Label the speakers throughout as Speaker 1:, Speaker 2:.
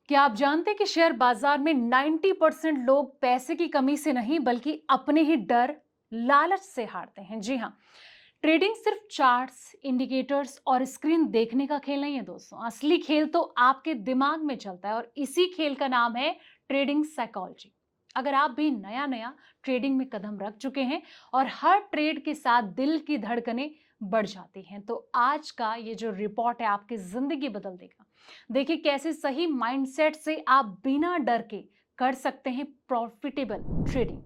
Speaker 1: क्या आप जानते हैं कि शेयर बाजार में 90% लोग पैसे की कमी से नहीं बल्कि अपने ही डर, लालच से हारते हैं। जी हाँ, ट्रेडिंग सिर्फ चार्ट्स, इंडिकेटर्स और स्क्रीन देखने का खेल नहीं है दोस्तों। असली खेल तो आपके दिमाग में चलता है और इसी खेल का नाम है ट्रेडिंग साइकोलॉजी। अगर आप भी नया नया ट्रेडिंग में कदम रख चुके हैं और हर ट्रेड के साथ दिल की धड़कनें बढ़ जाती हैं, तो आज का ये जो रिपोर्ट है आपकी जिंदगी बदल देगा। देखिए कैसे सही माइंडसेट से आप बिना डर के कर सकते हैं प्रॉफिटेबल ट्रेडिंग।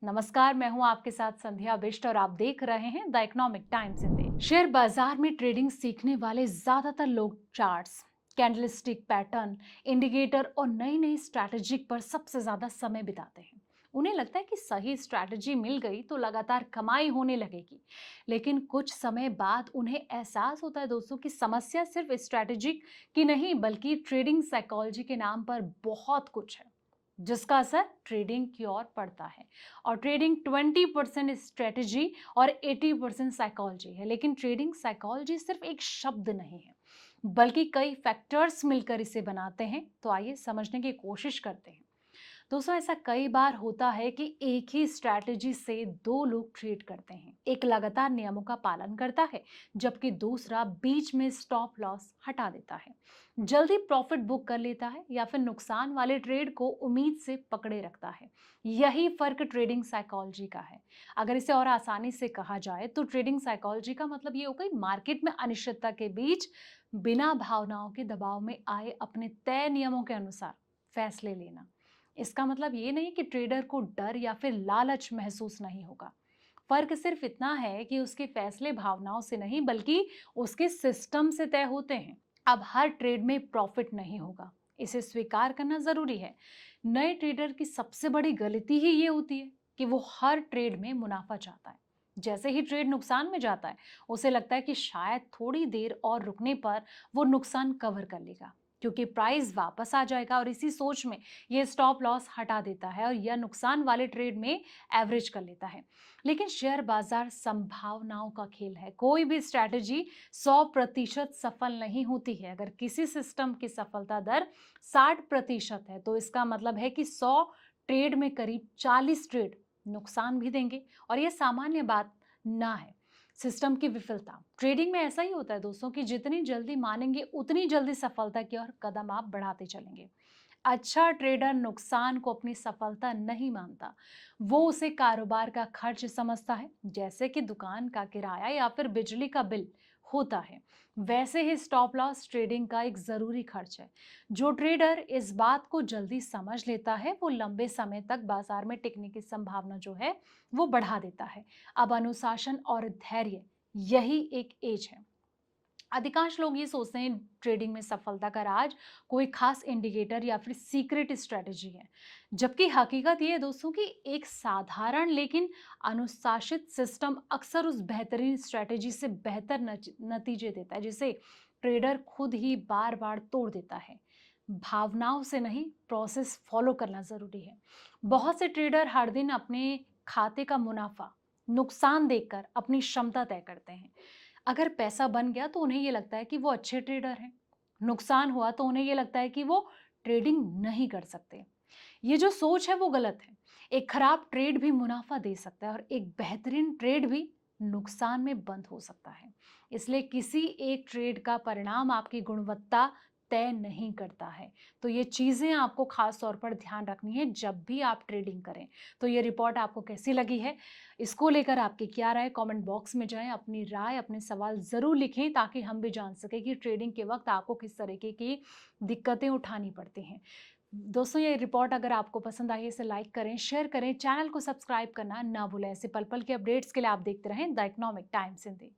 Speaker 1: नमस्कार, मैं हूं आपके साथ संध्या बिष्ट और आप देख रहे हैं the economic times Hindi. Share बाजार में ट्रेडिंग सीखने वाले ज्यादातर लोग चार्ट्स, कैंडलस्टिक पैटर्न, इंडिकेटर और नई नई स्ट्रैटेजी पर सबसे ज्यादा समय बिताते हैं। उन्हें लगता है कि सही स्ट्रैटेजी मिल गई तो लगातार कमाई होने लगेगी। लेकिन कुछ समय बाद उन्हें एहसास होता है दोस्तों कि समस्या सिर्फ स्ट्रैटेजी की नहीं बल्कि ट्रेडिंग साइकोलॉजी के नाम पर बहुत कुछ है, जिसका असर ट्रेडिंग की ओर पड़ता है। और ट्रेडिंग 20% स्ट्रेटजी और 80% साइकोलॉजी है। लेकिन ट्रेडिंग साइकोलॉजी सिर्फ एक शब्द नहीं है बल्कि कई फैक्टर्स मिलकर इसे बनाते हैं। तो आइए समझने की कोशिश करते हैं। दोस्तों, ऐसा कई बार होता है कि एक ही स्ट्रैटेजी से दो लोग ट्रेड करते हैं। एक लगातार नियमों का पालन करता है जबकि दूसरा बीच में स्टॉप लॉस हटा देता है, जल्दी प्रॉफिट बुक कर लेता है या फिर नुकसान वाले ट्रेड को उम्मीद से पकड़े रखता है। यही फर्क ट्रेडिंग साइकोलॉजी का है। अगर इसे और आसानी से कहा जाए तो ट्रेडिंग साइकोलॉजी का मतलब ये होगा कि मार्केट में अनिश्चितता के बीच बिना भावनाओं के दबाव में आए अपने तय नियमों के अनुसार फैसले लेना। इसका मतलब ये नहीं कि ट्रेडर को डर या फिर लालच महसूस नहीं होगा। फर्क सिर्फ इतना है कि उसके फैसले भावनाओं से नहीं बल्कि उसके सिस्टम से तय होते हैं। अब हर ट्रेड में प्रॉफिट नहीं होगा, इसे स्वीकार करना जरूरी है। नए ट्रेडर की सबसे बड़ी गलती ही ये होती है कि वो हर ट्रेड में मुनाफा चाहता है। जैसे ही ट्रेड नुकसान में जाता है, उसे लगता है कि शायद थोड़ी देर और रुकने पर वो नुकसान कवर कर लेगा क्योंकि प्राइस वापस आ जाएगा, और इसी सोच में ये स्टॉप लॉस हटा देता है और यह नुकसान वाले ट्रेड में एवरेज कर लेता है। लेकिन शेयर बाजार संभावनाओं का खेल है। कोई भी स्ट्रैटेजी 100% सफल नहीं होती है। अगर किसी सिस्टम की सफलता दर 60% है तो इसका मतलब है कि 100 ट्रेड में करीब 40 ट्रेड नुकसान भी देंगे, और यह सामान्य बात ना है। सिस्टम की विफलता ट्रेडिंग में ऐसा ही होता है दोस्तों कि जितनी जल्दी मानेंगे उतनी जल्दी सफलता की ओर कदम आप बढ़ाते चलेंगे। अच्छा ट्रेडर नुकसान को अपनी सफलता नहीं मानता, वो उसे कारोबार का खर्च समझता है, जैसे कि दुकान का किराया या फिर बिजली का बिल होता है। वैसे ही स्टॉप लॉस ट्रेडिंग का एक जरूरी खर्च है। जो ट्रेडर इस बात को जल्दी समझ लेता है वो लंबे समय तक बाजार में टिकने की संभावना जो है वो बढ़ा देता है। अब अनुशासन और धैर्य, यही एक एज है। अधिकांश लोग ये सोचते हैं ट्रेडिंग में सफलता का राज कोई खास इंडिकेटर या फिर सीक्रेट स्ट्रेटजी है, जबकि हकीकत ये है दोस्तों कि एक साधारण लेकिन अनुशासित सिस्टम अक्सर उस बेहतरीन स्ट्रेटजी से बेहतर नतीजे देता है जिसे ट्रेडर खुद ही बार बार तोड़ देता है। भावनाओं से नहीं, प्रोसेस फॉलो करना जरूरी है। बहुत से ट्रेडर हर दिन अपने खाते का मुनाफा नुकसान देखकर अपनी क्षमता तय करते हैं। अगर पैसा बन गया तो उन्हें ये लगता है कि वो अच्छे ट्रेडर हैं। नुकसान हुआ तो उन्हें ये लगता है कि वो ट्रेडिंग नहीं कर सकते। ये जो सोच है वो गलत है। एक खराब ट्रेड भी मुनाफा दे सकता है और एक बेहतरीन ट्रेड भी नुकसान में बंद हो सकता है। इसलिए किसी एक ट्रेड का परिणाम आपकी गुणवत्ता तय नहीं करता है। तो ये चीजें आपको खास तौर पर ध्यान रखनी है जब भी आप ट्रेडिंग करें। तो ये रिपोर्ट आपको कैसी लगी है, इसको लेकर आपकी क्या राय, कमेंट बॉक्स में जाएं, अपनी राय, अपने सवाल जरूर लिखें ताकि हम भी जान सकें कि ट्रेडिंग के वक्त आपको किस तरीके की दिक्कतें उठानी पड़ती हैं। दोस्तों, ये रिपोर्ट अगर आपको पसंद आई इसे लाइक करें, शेयर करें, चैनल को सब्सक्राइब करना ना भूलें। ऐसे पल पल के अपडेट्स के लिए आप देखते रहें द इकोनॉमिक टाइम्स हिंदी।